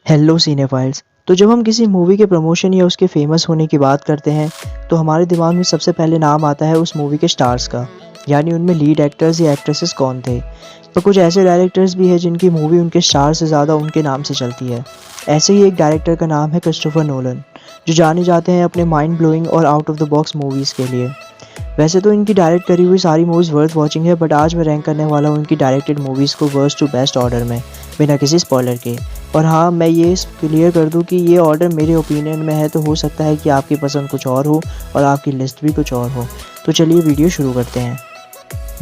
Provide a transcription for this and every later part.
Hello cinephiles. तो जब हम किसी मूवी के प्रमोशन या उसके फेमस होने की बात करते हैं तो हमारे दिमाग में सबसे पहले नाम आता है उस मूवी के स्टार्स का, यानी उनमें लीड एक्टर्स या एक्ट्रेसेस कौन थे। पर कुछ ऐसे डायरेक्टर्स भी हैं जिनकी मूवी उनके स्टार से ज़्यादा उनके नाम से चलती है। ऐसे ही एक डायरेक्टर का नाम है क्रिस्टोफर नोलन, जो जाने जाते हैं अपने माइंड ब्लोइंग और out of the box movies के लिए। वैसे तो इनकी डायरेक्ट करी हुई सारी मूवीज़ वर्थ वॉचिंग है, बट आज मैं रैंक करने वाला हूँ इनकी डायरेक्टेड मूवीज़ को वर्स्ट टू बेस्ट ऑर्डर में, बिना किसी स्पॉइलर के। और हाँ, मैं ये क्लियर कर दूँ कि ये ऑर्डर मेरे ओपिनियन में है, तो हो सकता है कि आपकी पसंद कुछ और हो और आपकी लिस्ट भी कुछ और हो। तो चलिए वीडियो शुरू करते हैं।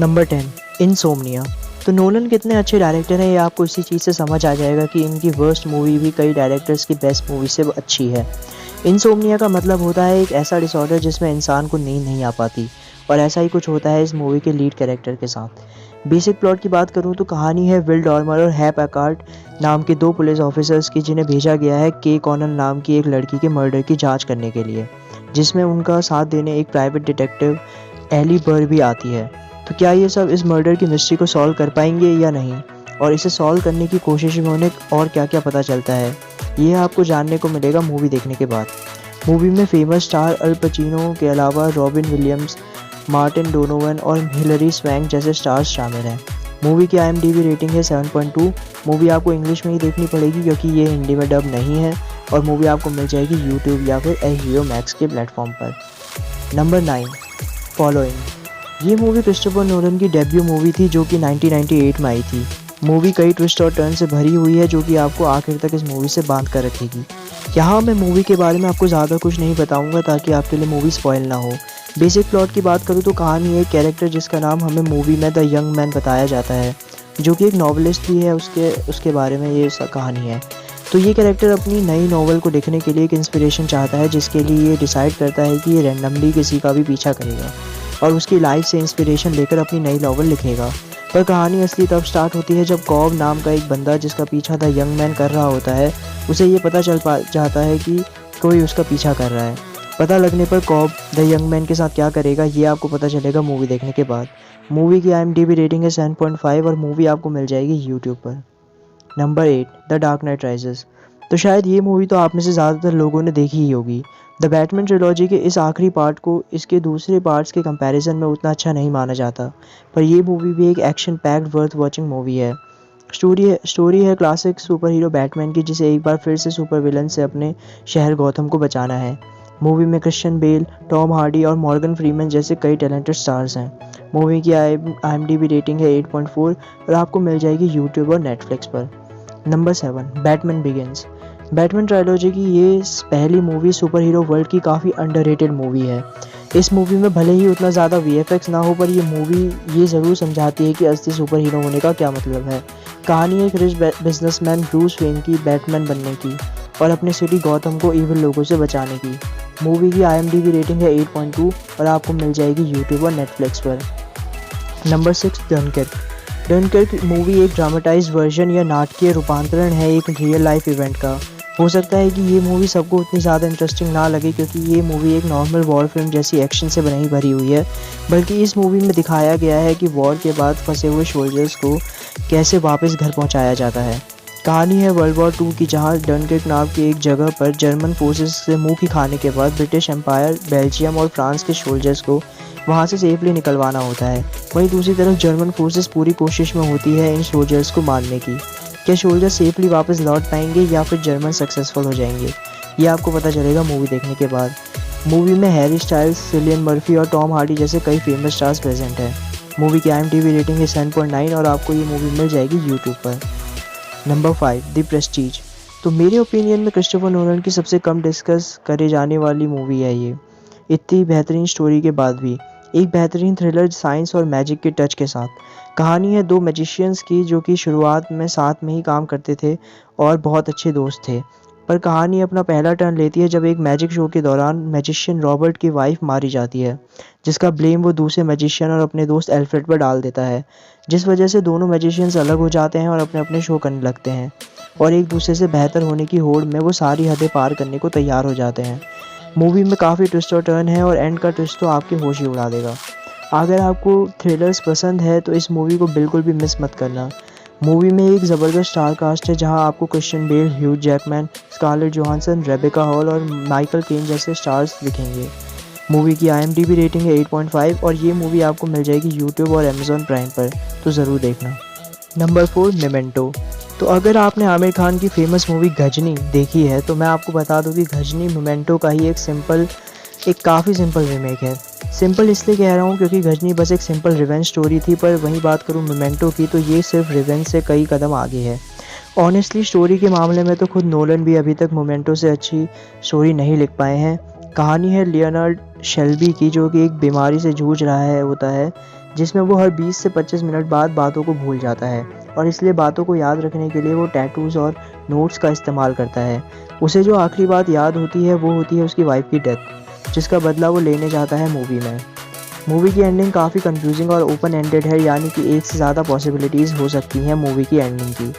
Number 10, insomnia. तो नोलन कितने अच्छे डायरेक्टर हैं ये आपको इसी चीज़ से समझ आ जाएगा कि इनकी वर्स्ट मूवी भी कई डायरेक्टर्स की बेस्ट मूवी से अच्छी है। इनसोम्निया का मतलब होता है एक ऐसा डिसऑर्डर जिसमें इंसान को नींद नहीं आ पाती, और ऐसा ही कुछ होता है इस मूवी के लीड कैरेक्टर के साथ। बेसिक प्लॉट की बात करूं तो कहानी है विल डॉर्मर और हैप पैकार्ड नाम के दो पुलिस ऑफिसर्स की, जिन्हें भेजा गया है के कॉनन नाम की एक लड़की के मर्डर की जांच करने के लिए, जिसमें उनका साथ देने एक प्राइवेट डिटेक्टिव एली बर भी आती है। तो क्या ये सब इस मर्डर की मिस्ट्री को सॉल्व कर पाएंगे या नहीं, और इसे सॉल्व करने की कोशिश में उन्हें और क्या क्या पता चलता है, ये आपको जानने को मिलेगा मूवी देखने के बाद। मूवी में फेमस स्टार अल पचिनो के अलावा रॉबिन विलियम्स, मार्टिन डोनोवन और हिलरी स्वैंक जैसे स्टार्स शामिल हैं। मूवी की IMDb रेटिंग है 7.2। मूवी आपको इंग्लिश में ही देखनी पड़ेगी क्योंकि ये हिंदी में डब नहीं है, और मूवी आपको मिल जाएगी यूट्यूब या फिर HBO मैक्स के प्लेटफॉर्म पर। Number 9, following. ये मूवी क्रिस्टोफर नोलन की डेब्यू मूवी थी जो कि 1998 में आई थी। मूवी कई ट्विस्ट और टर्न से भरी हुई है जो कि आपको आखिर तक इस मूवी से बांध कर रखेगी। यहाँ मैं मूवी के बारे में आपको ज़्यादा कुछ नहीं बताऊँगा ताकि आपके लिए मूवी स्पॉइल ना हो। बेसिक प्लॉट की बात करूँ तो कहानी एक कैरेक्टर जिसका नाम हमें मूवी में द यंग मैन बताया जाता है, जो कि एक नॉवलिस्ट भी है, उसके बारे में ये कहानी है। तो ये कैरेक्टर अपनी नई नॉवल को लिखने के लिए एक इंस्पिरेशन चाहता है, जिसके लिए ये डिसाइड करता है कि ये रैंडमली किसी का भी पीछा करेगा और उसकी लाइफ से इंस्पिरेशन लेकर अपनी नई नॉवल लिखेगा। पर कहानी असली तब स्टार्ट होती है जब कॉब नाम का एक बंदा जिसका पीछा द यंग मैन कर रहा होता है, उसे ये पता चल जाता है कि कोई उसका पीछा कर रहा है। पता लगने पर कॉब द यंग मैन के साथ क्या करेगा ये आपको पता चलेगा मूवी देखने के बाद। मूवी की IMDb रेटिंग है 7.5 और मूवी आपको मिल जाएगी यूट्यूब पर। Number 8, the dark night rises. तो शायद ये मूवी तो आप में से ज़्यादातर लोगों ने देखी ही होगी। द बैटमैन ट्रिलॉजी के इस आखिरी पार्ट को इसके दूसरे पार्ट्स के कंपैरिजन में उतना अच्छा नहीं माना जाता, पर ये मूवी भी एक action packed worth watching movie है। स्टोरी है क्लासिक सुपर हीरो बैटमैन की, जिसे एक बार फिर से सुपर विलन से अपने शहर गौथम को बचाना है। मूवी में क्रिश्चियन बेल, टॉम हार्डी और मॉर्गन फ्रीमैन जैसे कई टैलेंटेड स्टार्स हैं। मूवी की IMDb रेटिंग है 8.4 और आपको मिल जाएगी यूट्यूब और नेटफ्लिक्स पर। Number 7, Batman begins. Batman trilogy की ये पहली मूवी सुपर हीरो वर्ल्ड की काफ़ी अंडररेटेड मूवी है। इस मूवी में भले ही उतना ज़्यादा VFX ना हो, पर ये मूवी ये ज़रूर समझाती है कि असली सुपर हीरो होने का क्या मतलब है। कहानी एक रिच बिजनेसमैन ब्रूस वेन की बैटमैन बनने की और अपने सिटी गौथम को इविल लोगों से बचाने की। मूवी की IMDb रेटिंग है 8.2 और आपको मिल जाएगी यूट्यूब और नेटफ्लिक्स पर। Number 6, Dunkirk. डनकर्क मूवी एक ड्रामेटाइज्ड वर्जन या नाटकीय रूपांतरण है एक रियल लाइफ इवेंट का। हो सकता है कि ये मूवी सबको उतनी ज़्यादा इंटरेस्टिंग ना लगे क्योंकि ये मूवी एक नॉर्मल वॉर फिल्म जैसी एक्शन से नहीं भरी हुई है, बल्कि इस मूवी में दिखाया गया है कि वॉर के बाद फंसे हुए सोल्जर्स को कैसे वापस घर पहुंचाया जाता है। कहानी है वर्ल्ड वॉर 2 की, जहां डनकर्क नाम की एक जगह पर जर्मन फोर्सेस से मुंह की खाने के बाद ब्रिटिश एम्पायर, बेल्जियम और फ्रांस के सोल्जर्स को वहां से सेफली निकलवाना होता है। वहीं दूसरी तरफ जर्मन फोर्सेस पूरी कोशिश में होती है इन सोल्जर्स को मारने की। क्या सोल्जर सेफली वापस लौट पाएंगे या फिर जर्मन सक्सेसफुल हो जाएंगे, ये आपको पता चलेगा मूवी देखने के बाद। मूवी में हैरी स्टाइल्स, सिलियन मर्फी और टॉम हार्डी जैसे कई फेमस स्टार्स प्रेजेंट हैं। मूवी की IMDb रेटिंग है 7.9 और आपको ये मूवी मिल जाएगी यूट्यूब पर। Number 5, the Prestige. तो मेरे ओपिनियन में क्रिस्टोफर नोलन की सबसे कम डिस्कस करे जाने वाली मूवी है ये, इतनी बेहतरीन स्टोरी के बाद भी। एक बेहतरीन थ्रिलर साइंस और मैजिक के टच के साथ। कहानी है दो मैजिशियंस की जो कि शुरुआत में साथ में ही काम करते थे और बहुत अच्छे दोस्त थे, पर कहानी अपना पहला टर्न लेती है जब एक मैजिक शो के दौरान मैजिशियन रॉबर्ट की वाइफ मारी जाती है, जिसका ब्लेम वो दूसरे मैजिशियन और अपने दोस्त एल्फ्रेड पर डाल देता है, जिस वजह से दोनों मैजिशियंस अलग हो जाते हैं और अपने अपने शो करने लगते हैं और एक दूसरे से बेहतर होने की होड़ में वो सारी हदें पार करने को तैयार हो जाते हैं। मूवी में काफ़ी ट्विस्ट और टर्न है और एंड का ट्विस्ट तो आपके होश ही उड़ा देगा। अगर आपको थ्रिलर्स पसंद है तो इस मूवी को बिल्कुल भी मिस मत करना। मूवी में एक ज़बरदस्त स्टार कास्ट है जहां आपको Christian Bale, Hugh Jackman, Scarlett Johansson, Rebecca Hall और माइकल केन जैसे स्टार्स दिखेंगे। मूवी की IMDb रेटिंग है 8.5 और ये मूवी आपको मिल जाएगी यूट्यूब और अमेज़ॉन प्राइम पर, तो ज़रूर देखना। Number 4 memento. तो अगर आपने आमिर खान की फेमस मूवी गजनी देखी है तो मैं आपको बता दूं कि गजनी मेमेंटो का ही एक काफ़ी सिंपल रीमेक है। सिंपल इसलिए कह रहा हूँ क्योंकि गजनी बस एक सिंपल रिवेंज स्टोरी थी, पर वहीं बात करूँ मेमेंटो की तो ये सिर्फ रिवेंज से कई कदम आगे है। ऑनेस्टली स्टोरी के मामले में तो खुद नोलन भी अभी तक मोमेंटो से अच्छी स्टोरी नहीं लिख पाए हैं। कहानी है लियोनार्ड शेल्बी की, जो कि एक बीमारी से जूझ रहा होता है जिसमें वो हर 20 से 25 मिनट बाद बातों को भूल जाता है और इसलिए बातों को याद रखने के लिए वो टैटूज़ और नोट्स का इस्तेमाल करता है। उसे जो आखिरी बात याद होती है वो होती है उसकी वाइफ की डेथ, जिसका बदला वो लेने जाता है मूवी में। मूवी की एंडिंग काफ़ी कंफ्यूजिंग और ओपन एंडेड है, यानी कि एक से ज़्यादा पॉसिबिलिटीज़ हो सकती हैं मूवी की एंडिंग की।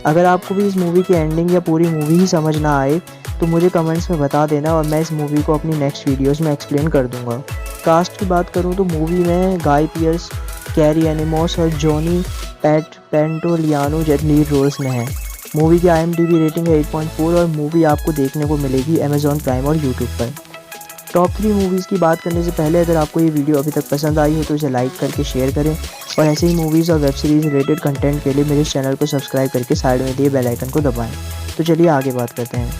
अगर आपको भी इस मूवी की एंडिंग या पूरी मूवी ही समझ ना आए तो मुझे कमेंट्स में बता देना और मैं इस मूवी को अपनी नेक्स्ट वीडियोस में एक्सप्लेन कर दूंगा। कास्ट की बात करूं तो मूवी में गाय पियर्स, कैरी एनिमोस और जॉनी पेंटोलियानो लीड रोल्स में हैं। मूवी की IMDb रेटिंग है 8.4 और मूवी आपको देखने को मिलेगी अमेज़ॉन प्राइम और यूट्यूब पर। टॉप 3 मूवीज़ की बात करने से पहले अगर आपको ये वीडियो अभी तक पसंद आई हो तो इसे लाइक करके शेयर करें और ऐसे ही मूवीज़ और वेब सीरीज़ रिलेटेड कंटेंट के लिए मेरे चैनल को सब्सक्राइब करके साइड में दिए बेल आइकन को दबाएं। तो चलिए आगे बात करते हैं।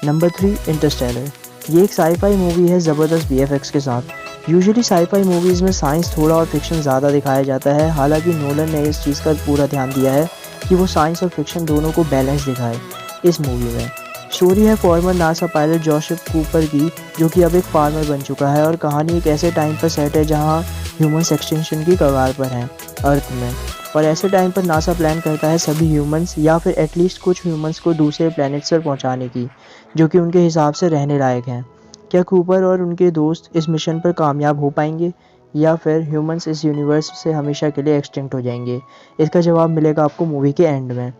Number 3 Interstellar. ये एक साईफाई मूवी है ज़बरदस्त VFX के साथ। यूजुअली साईफाई मूवीज़ में साइंस थोड़ा और फिक्शन ज़्यादा दिखाया जाता है, हालांकि नोलन ने इस चीज़ का पूरा ध्यान दिया है कि वो साइंस और फिक्शन दोनों को बैलेंस दिखाए इस मूवी में। स्टोरी है farmer NASA pilot Joseph Cooper की, जो कि अब एक फार्मर बन चुका है और कहानी एक ऐसे टाइम पर सेट है जहां ह्यूमंस एक्सटिंक्शन की कगार पर हैं अर्थ में, और ऐसे टाइम पर नासा प्लान करता है सभी ह्यूमंस या फिर एटलीस्ट कुछ ह्यूमंस को दूसरे प्लैनेट्स पर पहुंचाने की, जो कि उनके हिसाब से रहने लायक हैं। क्या कूपर और उनके दोस्त इस मिशन पर कामयाब हो पाएंगे या फिर ह्यूमंस इस यूनिवर्स से हमेशा के लिए एक्सटिंक्ट हो जाएंगे? इसका जवाब मिलेगा आपको मूवी के एंड में।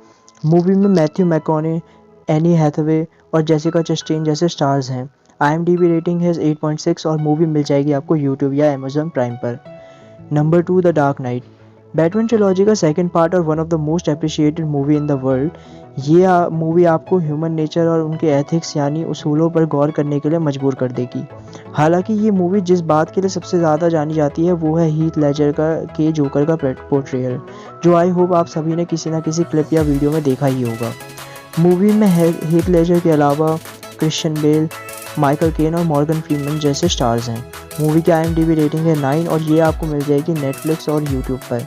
मूवी में मैथ्यू मैकॉने, एनी हैथवे और जेसिका चस्टेन जैसे स्टार्स हैं। IMDb रेटिंग है 8.6 और मूवी मिल जाएगी आपको यूट्यूब या अमेज़ॉन प्राइम पर। Number 2 the dark night. Batman trilogy का सेकंड पार्ट और one of the most appreciated movie in the world. ये मूवी आपको ह्यूमन नेचर और उनके एथिक्स यानी उसूलों पर गौर करने के लिए मजबूर कर देगी। हालांकि ये मूवी जिस बात के लिए सबसे ज़्यादा जानी जाती है वो है हीथ लेजर के जोकर का पोर्ट्रेयल, जो आई होप आप सभी ने किसी न किसी क्लिप या वीडियो में देखा ही होगा। मूवी में हीथ लेजर के अलावा क्रिश्चियन बेल, माइकल केन और मॉर्गन फ्रीमैन जैसे स्टार्स हैं। मूवी की IMDb रेटिंग है 9 और ये आपको मिल जाएगी नेटफ्लिक्स और यूट्यूब पर।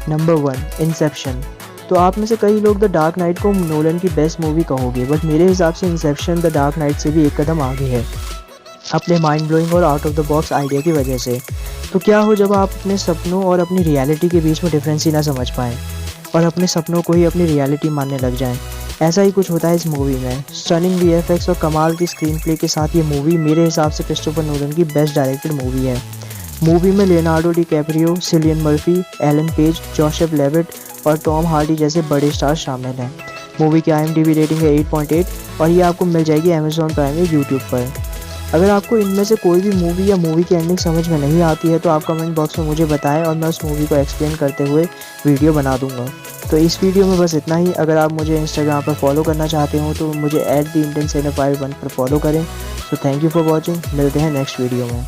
Number 1 Inception. तो आप में से कई लोग द डार्क नाइट को नोलन की बेस्ट मूवी कहोगे, बट मेरे हिसाब से इंसेप्शन द डार्क नाइट से भी एक कदम आगे है अपने माइंड ब्लोइंग और out of the box idea की वजह से। तो क्या हो जब आप अपने सपनों और अपनी रियलिटी के बीच में डिफरेंस ही ना समझ पाएँ और अपने सपनों को ही अपनी रियलिटी मानने लग जाएं? ऐसा ही कुछ होता है इस मूवी में। स्टनिंग VFX और कमाल की स्क्रीन प्ले के साथ ये मूवी मेरे हिसाब से क्रिस्टोफर नोलन की बेस्ट डायरेक्टेड मूवी है। मूवी में Leonardo DiCaprio, Cillian Murphy, Ellen Page, Joseph Levitt और टॉम हार्डी जैसे बड़े स्टार शामिल हैं। मूवी की IMDb रेटिंग है 8.8 और ये आपको मिल जाएगी अमेज़ॉन प्राइम या यूट्यूब पर। अगर आपको इनमें से कोई भी मूवी या मूवी की एंडिंग समझ में नहीं आती है तो आप कमेंट बॉक्स में मुझे बताएं और मैं उस मूवी को एक्सप्लेन करते हुए वीडियो बना दूंगा। तो इस वीडियो में बस इतना ही। अगर आप मुझे इंस्टाग्राम पर फॉलो करना चाहते हो तो मुझे @theindiancinephile1 पर फॉलो करें। So thank you for watching. मिलते हैं नेक्स्ट वीडियो में।